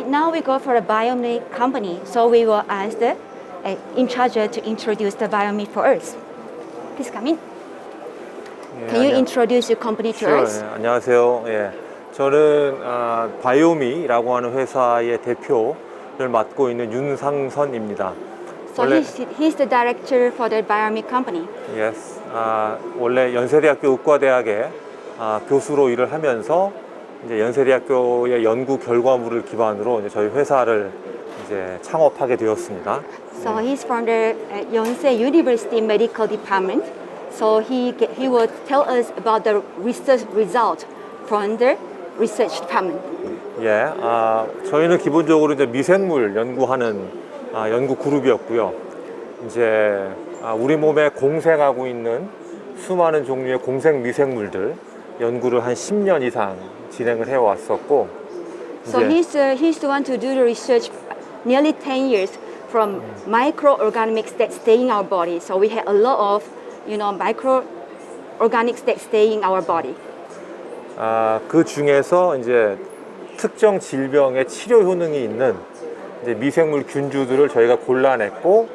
now we go for a Biome company. So we will ask the in charge to introduce the Biome for us. Please come in. Can you introduce your company to us? 예, 안녕하세요. 예, 저는 바이오미라고 하는 회사의 대표를 맡고 있는 윤상선입니다. So he's the director for the Biome company. Yes. 원래 연세대학교 의과대학에 교수로 일을 하면서 이제 연세대학교의 연구 결과물을 기반으로 이제 저희 회사를 이제 창업하게 되었습니다. So he's from the Yonsei University Medical Department. So he will tell us about the research result from the research department. 예, 저희는 기본적으로 이제 미생물 연구하는 연구 그룹이었고요. 이제 우리 몸에 공생하고 있는 수많은 종류의 공생 미생물들 연구를 한 10년 이상 진행을 해왔었고. So he's the one to do the research nearly 10 years from microorganics that stay in our body. So we have a lot of microorganics that stay in our body. 그 중에서 이제 특정 질병의 치료 효능이 있는 이제 미생물 균주들을 저희가 골라냈고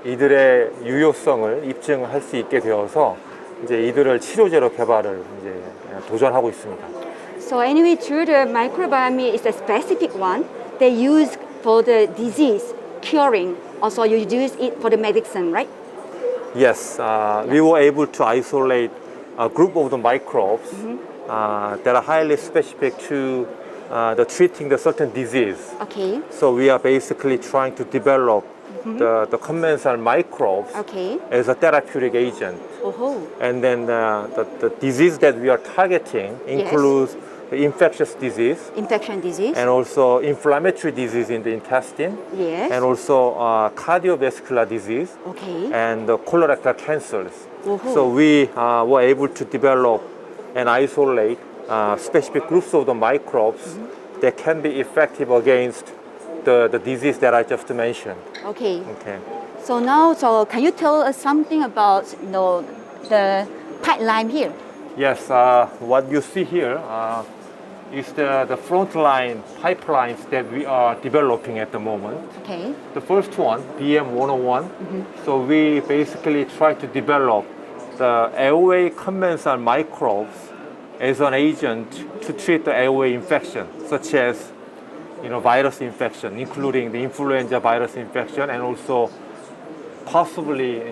이들의 유효성을 입증할 수 있게 되어서 이제 이들을 치료제로 개발을 이제 도전하고 있습니다. So anyway, true, the microbiome is a specific one they use for the disease curing. Also, you use it for the medicine, right? Yes, we were able to isolate a group of the microbes that are highly specific to the treating the certain disease. Okay. So we are basically trying to develop the commensal microbes as a therapeutic agent. And then the disease that we are targeting includes the infectious disease, and also inflammatory disease in the intestine, and also cardiovascular disease, and colorectal cancers. So we were able to develop and isolate specific groups of the microbes that can be effective against the disease that I just mentioned. Okay. So now, can you tell us something about the pipeline here? Yes, what you see here is the frontline pipelines that we are developing at the moment. Okay. The first one, BM101, so we basically try to develop the airway commensal microbes as an agent to treat the airway infection, such as virus infection, including the influenza virus infection and also possibly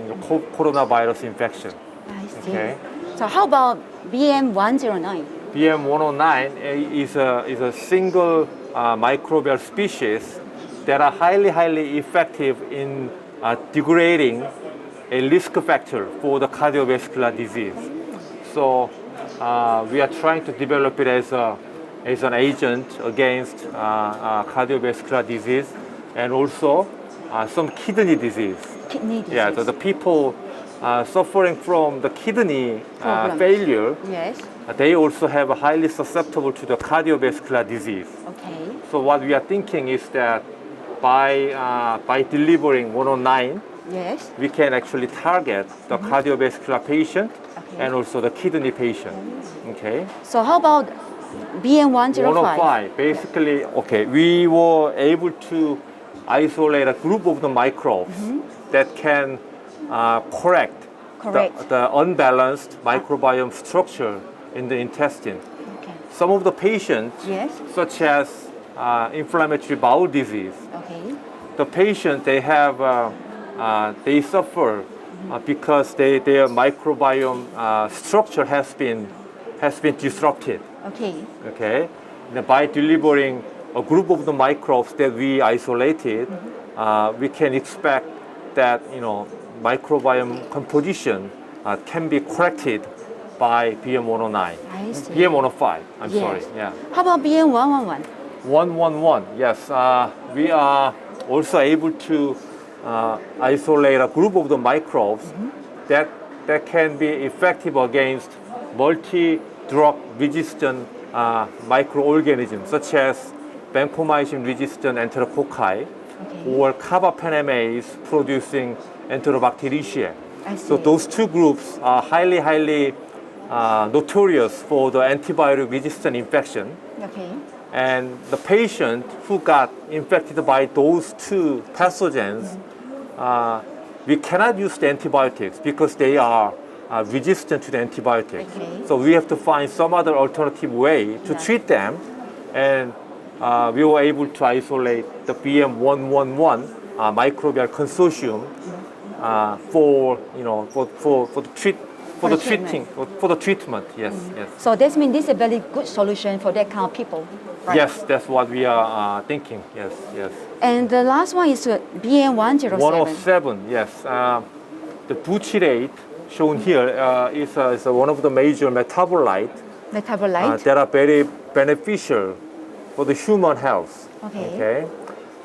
coronavirus infection. I see. Okay. So how about BM109? BM109 is a single microbial species that are highly effective in degrading a risk factor for the cardiovascular disease. So we are trying to develop it as an agent against cardiovascular disease and also some kidney disease. Kidney disease. Yeah, so the people suffering from the kidney failure, they also have a highly susceptible to the cardiovascular disease. Okay. So what we are thinking is that by delivering 109, we can actually target the cardiovascular patient and also the kidney patient. Okay. So how about BM105? 105, basically, we were able to isolate a group of the microbes that can correct the unbalanced microbiome structure in the intestine. Okay. Some of the patients, such as inflammatory bowel disease, the patient they suffer because their microbiome structure has been disrupted. Okay. And by delivering a group of the microbes that we isolated, we can expect that microbiome composition can be corrected by BM109. I see. BM105, I'm sorry. Yeah. How about BM111? 111, yes. We are also able to isolate a group of the microbes that can be effective against multi-drug resistant microorganisms such as vancomycin resistant enterococci or carbapenemase producing enterobacteriaceae. So those two groups are highly notorious for the antibiotic resistant infection. And the patient who got infected by those two pathogens, we cannot use the antibiotics because they are resistant to the antibiotics. Okay. So we have to find some other alternative way to treat them. And we were able to isolate the BM111 microbial consortium for the treatment. Yes, yes. So that means this is a very good solution for that kind of people. Right? Yes, that's what we are thinking. Yes, yes. And the last one is BM107. 107. Yes. The butyrate shown here is one of the major metabolites that are very beneficial for the human health. Okay.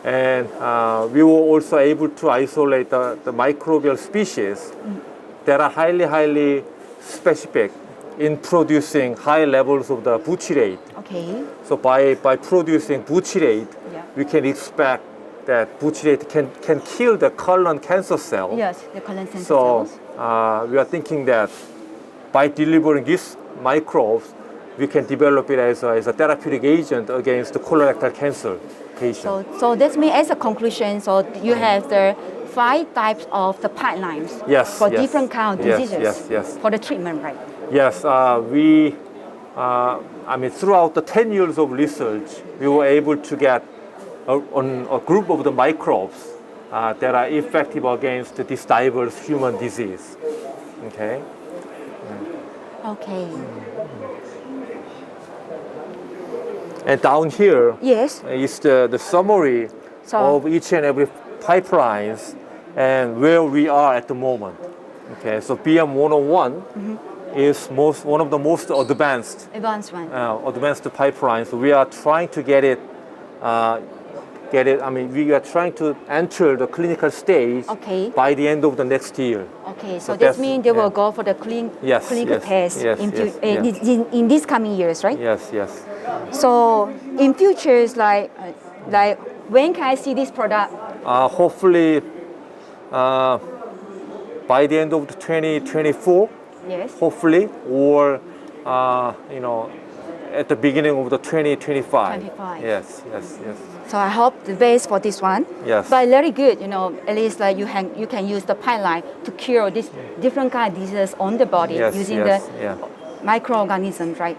And we were also able to isolate the microbial species that are highly specific in producing high levels of the butyrate. Okay. So by producing butyrate, we can expect that butyrate can kill the colon cancer cell. Yes, the colon cancer cells. cells. We are thinking that by delivering these microbes, we can develop it as a therapeutic agent against the colorectal cancer patient. So that means as a conclusion, so you have the 5 types of the pipelines for different kind of diseases for the treatment, right? Yes, throughout the 10 years of research, we were able to get a group of the microbes that are effective against this diverse human disease. Okay. Okay. And down here is the summary of each and every pipelines and where we are at the moment. Okay, so BM101 is one of the most advanced pipelines. We are trying to get it. We are trying to enter the clinical stage by the end of the next year. Okay, so that means they will go for the clinical test in these coming years, right? Yes, yes. So in future, like when can I see this product? Hopefully by the end of the 2024. Yes. Hopefully, or at the beginning of the 2025. 25. Yes, yes, yes. So I hope the best for this one. Yes. But very good, at least like you can use the pipeline to cure this different kind of diseases on the body using the microorganisms, right?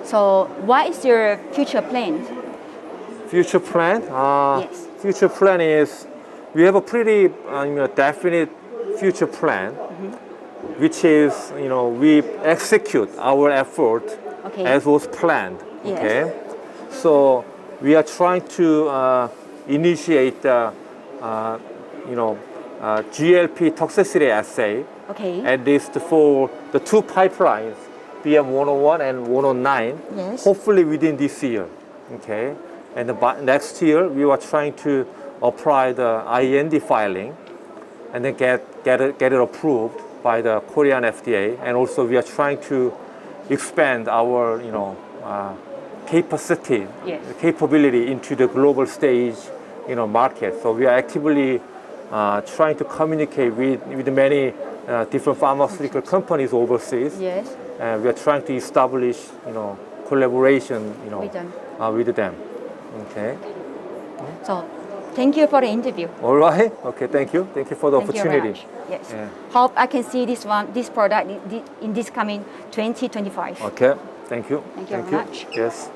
So what is your future plan? Future plan? Yes. Future plan is we have a pretty definite future plan, which is we execute our effort as was planned. Yes. Okay. So we are trying to initiate GLP toxicity assay, at least for the 2 pipelines, BM101 and 109, hopefully within this year. Okay, and next year we are trying to apply the IND filing, and then get it approved by the Korean FDA, and also we are trying to expand our capability into the global stage market. So we are actively trying to communicate with many different pharmaceutical companies overseas. Yes. And we are trying to establish collaboration with them. Okay. So thank you for the interview. All right. Okay. Thank you. Thank you for the opportunity. Yes. Yeah. Hope I can see this product in this coming 2025. Okay. Thank you. Thank you very much. Yes.